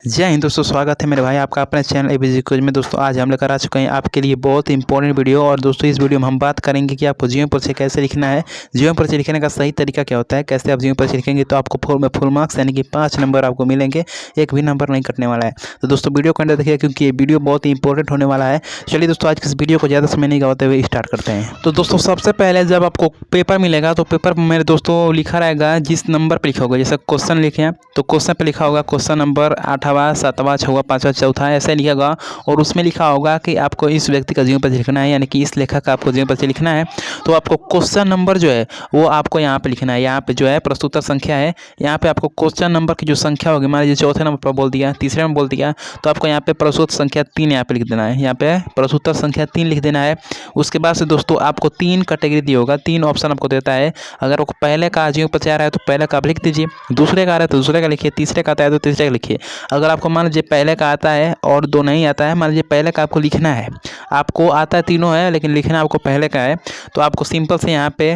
जय हिंद दोस्तों, स्वागत है मेरे भाई आपका अपने चैनल एबीजी क्विज में। दोस्तों आज हम लेकर आ चुके हैं आपके लिए बहुत इंपॉर्टेंट वीडियो। और दोस्तों इस वीडियो में हम बात करेंगे कि आपको जीवन परिचय कैसे लिखना है, जीवन परिचय लिखने का सही तरीका क्या होता है, कैसे आप जीवन परिचय लिखेंगे तो आपको फुल मार्क्स यानी कि 5 नंबर आपको मिलेंगे, एक भी नंबर नहीं कटने वाला है। तो दोस्तों वीडियो को अंदर देखिए क्योंकि ये वीडियो बहुत ही इंपॉर्टेंट होने वाला है। चलिए दोस्तों आज की इस वीडियो को ज़्यादा समय नहीं गवाते हुए स्टार्ट करते हैं। तो दोस्तों सबसे पहले जब आपको पेपर मिलेगा तो पेपर पर मेरे दोस्तों लिखा रहेगा जिस नंबर पर लिखा होगा। जैसे क्वेश्चन लिखे तो क्वेश्चन पर लिखा होगा क्वेश्चन नंबर 8वां 7वां 6वां 5वां 4था ऐसे लिखा होगा। और उसमें लिखा होगा कि आपको इस व्यक्ति का जीवन परिचय लिखना है, यानी कि इस लेखक का आपको जीवन परिचय लिखना है। तो आपको क्वेश्चन नंबर जो है वो आपको यहाँ पे लिखना है। यहाँ पे जो है प्रस्तुतर संख्या है, यहाँ पे आपको क्वेश्चन नंबर की जो संख्या होगी, मान लीजिए चौथे नंबर पर बोल दिया, तीसरे में बोल दिया, तो आपको यहाँ पे प्रस्तुत संख्या 3 यहाँ पे लिख देना है। यहाँ पे प्रस्तुतर संख्या 3 लिख देना है। उसके बाद से दोस्तों आपको 3 कैटेगरी दी होगा, 3 ऑप्शन आपको देता है। अगर आपको पहले का जीवन परिचय आ रहा है तो पहले का आप लिख दीजिए, दूसरे का आ रहा है तो दूसरे का लिखिए, तीसरे का आता है तो तीसरे का लिखिए। अगर आपको मान लीजिए पहले का आता है और 2 नहीं आता है, मान लीजिए पहले का आपको लिखना है, आपको आता है तीनों है लेकिन लिखना आपको पहले का है, तो आपको सिंपल से यहाँ पे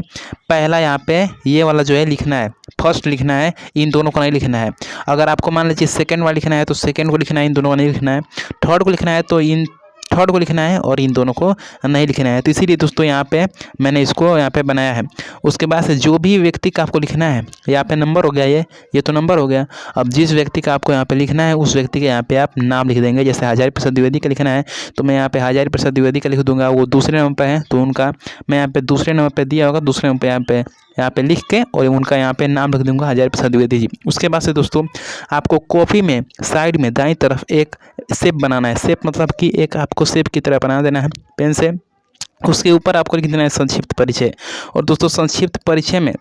पहला यहाँ पे ये वाला जो है लिखना है, फर्स्ट लिखना है, इन दोनों को नहीं लिखना है। अगर आपको मान लीजिए सेकंड वाला लिखना है तो सेकंड को लिखना है, इन दोनों को नहीं लिखना है। थर्ड को लिखना है तो इन थर्ड को लिखना है और इन दोनों को नहीं लिखना है। तो इसीलिए दोस्तों यहाँ पे मैंने इसको यहाँ पे बनाया है। उसके बाद से जो भी व्यक्ति का आपको लिखना है, यहाँ पे नंबर हो गया, ये तो नंबर हो गया। अब जिस व्यक्ति का आपको यहाँ पे लिखना है उस व्यक्ति के यहाँ पे आप नाम लिख देंगे। जैसे हजारी प्रसाद द्विवेदी का लिखना है तो मैं यहाँ पे हजारी प्रसाद द्विवेदी का लिख दूंगा। वो दूसरे नंबर पर है तो उनका मैं यहाँ पे दूसरे नंबर पर दिया होगा, दूसरे नंबर पर यहाँ पे लिख के और उनका यहाँ पे नाम लिख दूंगा, हजारी प्रसाद द्विवेदी जी। उसके बाद से दोस्तों आपको कॉपी में साइड में दाईं तरफ एक शेप बनाना है। शेप मतलब कि एक आपको शेप की तरह बना देना है पेन से। उसके ऊपर आपको लिख देना है संक्षिप्त परिचय। और दोस्तों संक्षिप्त परिचय में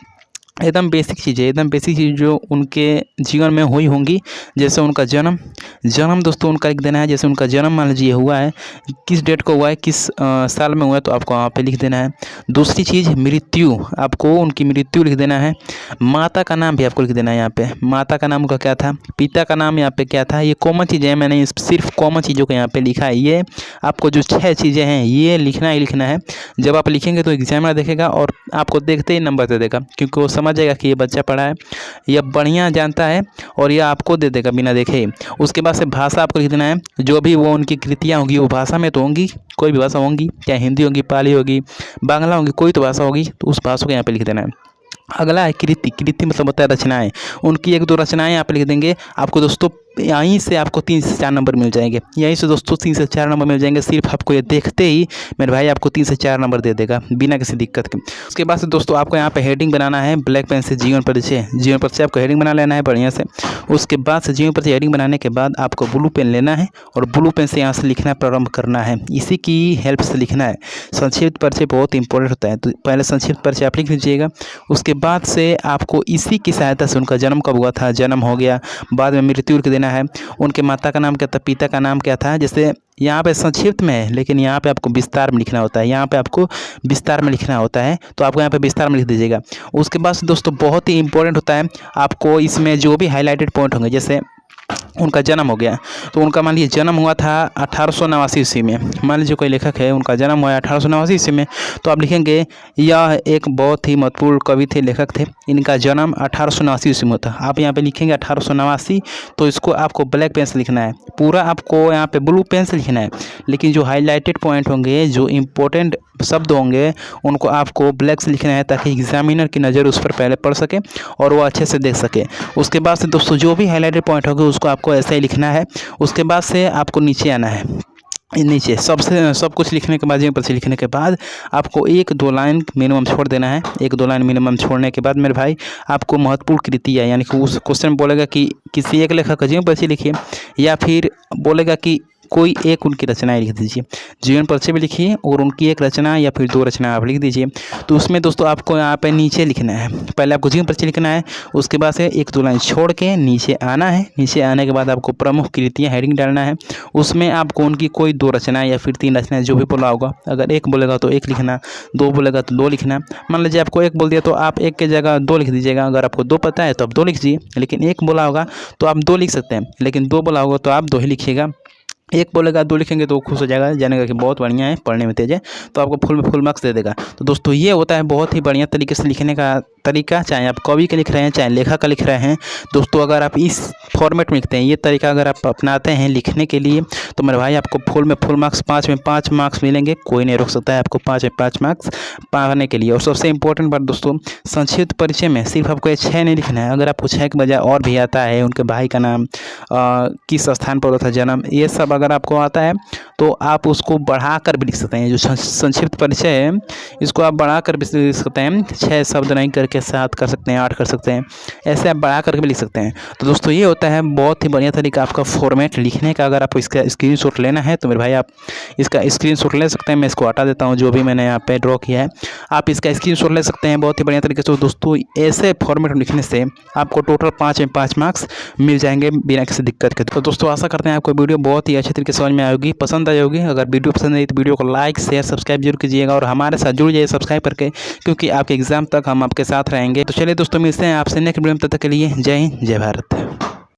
एकदम बेसिक चीज़ें, एकदम बेसिक चीज़ जो उनके जीवन में हुई होंगी। जैसे उनका जन्म दोस्तों उनका लिख देना है। जैसे उनका जन्म मान लीजिए हुआ है, किस डेट को हुआ है, किस साल में हुआ है, तो आपको वहाँ पे लिख देना है। दूसरी चीज़ मृत्यु, आपको उनकी मृत्यु लिख देना है। माता का नाम भी आपको लिख देना है। यहाँ पे माता का नाम उनका क्या था, पिता का नाम यहाँ पे क्या था। ये कॉमन चीज़ें हैं, मैंने सिर्फ कॉमन चीज़ों को यहाँ पे लिखा है। ये आपको जो 6 चीज़ें हैं ये लिखना ही लिखना है। जब आप लिखेंगे तो एग्जामिनर देखेगा और आपको देखते ही नंबर दे देगा, क्योंकि वो समझ जाएगा कि ये बच्चा पढ़ा है, यह बढ़िया जानता है और यह आपको दे देगा बिना देखे ही। उसके बाद से भाषा आपको लिख देना है। जो भी वो उनकी कृतियाँ होंगी वो भाषा में तो होंगी, कोई भी भाषा होंगी, चाहे हिंदी होगी, पाली होगी, बांग्ला होगी, कोई तो भाषा होगी, तो उस भाषा को यहाँ पे लिख देना है। अगला है कृति मतलब होता है रचनाएं। उनकी 1-2 रचनाएं यहाँ पे लिख देंगे। आपको दोस्तों यहीं से आपको 3 से 4 नंबर मिल जाएंगे। यहीं से दोस्तों 3 से 4 नंबर मिल जाएंगे। सिर्फ आपको ये देखते ही मेरे भाई आपको 3 से 4 नंबर दे देगा बिना किसी दिक्कत के। उसके बाद से दोस्तों आपको यहाँ पे हेडिंग बनाना है ब्लैक पेन से, जीवन परिचय आपको हेडिंग बना लेना है बढ़िया से। उसके बाद से जीवन परिचय हेडिंग बनाने के बाद आपको ब्लू पेन लेना है और ब्लू पेन से यहाँ से लिखना प्रारंभ करना है। इसी की हेल्प से लिखना है। संक्षिप्त परिचय बहुत इंपॉर्टेंट होता है, तो पहले संक्षिप्त परिचय आप लिख लीजिएगा। उसके बाद से आपको इसी की सहायता से उनका जन्म कब हुआ था, जन्म हो गया, बाद में मृत्यु लिख देना है। उनके माता का नाम क्या था, पिता का नाम क्या था। जैसे यहाँ पे संक्षिप्त में है लेकिन यहाँ पे आपको विस्तार में लिखना होता है, यहाँ पे आपको विस्तार में लिखना होता है, तो आपको यहाँ पे विस्तार में लिख दीजिएगा। उसके बाद दोस्तों बहुत ही इंपॉर्टेंट होता है, आपको इसमें जो भी हाईलाइटेड पॉइंट होंगे, जैसे उनका जन्म हो गया तो उनका मान लीजिए जन्म हुआ था 1889 ईस्वी में। मान लीजिए कोई लेखक है उनका जन्म हुआ है 1889 ईस्वी में, तो आप लिखेंगे यह एक बहुत ही महत्वपूर्ण कवि थे, लेखक थे, इनका जन्म 1889 ईस्वी में था। आप यहाँ पे लिखेंगे 1889, तो इसको आपको ब्लैक पेन से लिखना है, पूरा आपको यहाँ पे ब्लू पेन से लिखना है। लेकिन जो हाईलाइटेड पॉइंट होंगे, जो इम्पोर्टेंट शब्द होंगे, उनको आपको ब्लैक से लिखना है ताकि एग्जामिनर की नज़र उस पर पहले पड़ सके और वो अच्छे से देख सके। उसके बाद से दोस्तों जो भी हाईलाइटेड पॉइंट होंगे उसको आपको ऐसे ही लिखना है। उसके बाद से आपको नीचे आना है। नीचे सब कुछ लिखने के बाद, जीवन परिचय लिखने के बाद आपको 1-2 लाइन मिनिमम छोड़ देना है। 1-2 लाइन मिनिमम छोड़ने के बाद मेरे भाई आपको महत्वपूर्ण कृतियाँ, यानी कि उस क्वेश्चन बोलेगा कि किसी एक लेखक का जीवन परिचय लिखिए, या फिर बोलेगा कि कोई एक उनकी रचनाएं लिख दीजिए। जीवन परिचय भी लिखिए और उनकी एक रचना या फिर 2 रचना आप लिख दीजिए। तो उसमें दोस्तों आपको यहाँ पे नीचे लिखना है, पहले आपको जीवन परिचय लिखना है, उसके बाद से 1-2 लाइन छोड़ के नीचे आना है। नीचे आने के बाद आपको प्रमुख कृतियाँ हेडिंग डालना है। उसमें आपको उनकी कोई 2 रचनाएं या फिर 3 रचनाएं जो भी बोला होगा, अगर 1 बोलेगा तो 1 लिखना, 2 बोलेगा तो 2 लिखना। मान लीजिए आपको 1 बोल दिया तो आप 1 की जगह 2 लिख दीजिएगा। अगर आपको 2 पता है तो आप 2 लिख दीजिए, लेकिन 1 बोला होगा तो आप 2 लिख सकते हैं, लेकिन 2 बोला होगा तो आप 2 ही लिखिएगा। 1 बोलेगा 2 लिखेंगे तो वो खुश हो जाएगा, जानेगा कि बहुत बढ़िया है, पढ़ने में तेज है, तो आपको फुल मार्क्स दे देगा। तो दोस्तों ये होता है बहुत ही बढ़िया तरीके से लिखने का तरीका, चाहे आप कवि का लिख रहे हैं चाहे लेखक का लिख रहे हैं दोस्तों, अगर आप इस फॉर्मेट में लिखते हैं, ये तरीका अगर आप अपनाते हैं लिखने के लिए, तो मेरे भाई आपको फुल में फुल मार्क्स, 5 में 5 मार्क्स मिलेंगे। कोई नहीं रोक सकता है आपको 5 में 5 मार्क्स पाने के लिए। और सबसे इंपॉर्टेंट बात दोस्तों, संक्षिप्त परिचय में सिर्फ आपको ये 6 नहीं लिखना है। अगर आपको 6 के बजाय और भी आता है, उनके भाई का नाम, किस स्थान पर हुआ था जन्म, ये सब अगर आपको आता है तो आप उसको बढ़ाकर भी लिख सकते हैं। जो संक्षिप्त परिचय है इसको आप बढ़ाकर भी लिख सकते हैं, 6 शब्द नहीं करके 7 कर सकते हैं, 8 कर सकते हैं, ऐसे आप बढ़ा करके भी लिख सकते हैं। तो दोस्तों ये होता है बहुत ही बढ़िया तरीका आपका फॉर्मेट लिखने का। अगर आपको इसका स्क्रीनशॉट लेना है तो मेरे भाई आप इसका स्क्रीनशॉट ले सकते हैं। मैं इसको हटा देता हूँ, जो भी मैंने यहाँ पे ड्रॉ किया है आप इसका स्क्रीनशॉट ले सकते हैं बहुत ही बढ़िया तरीके से। तो दोस्तों ऐसे फॉर्मेट में लिखने से आपको टोटल 5 में 5 मार्क्स मिल जाएंगे बिना किसी दिक्कत के। तो दोस्तों आशा करते हैं आपको वीडियो बहुत ही अच्छे तरीके से समझ में आएगी, पसंद आई होगी। अगर वीडियो पसंद आई तो वीडियो को लाइक शेयर सब्सक्राइब जरूर कीजिएगा और हमारे साथ जुड़ जाइए सब्सक्राइब करके, क्योंकि आपके एग्जाम तक हम आपके साथ रहेंगे। तो चलिए दोस्तों मिलते हैं आपसे नेक्स्ट वीडियो में, तब तक के लिए जय हिंद जय भारत।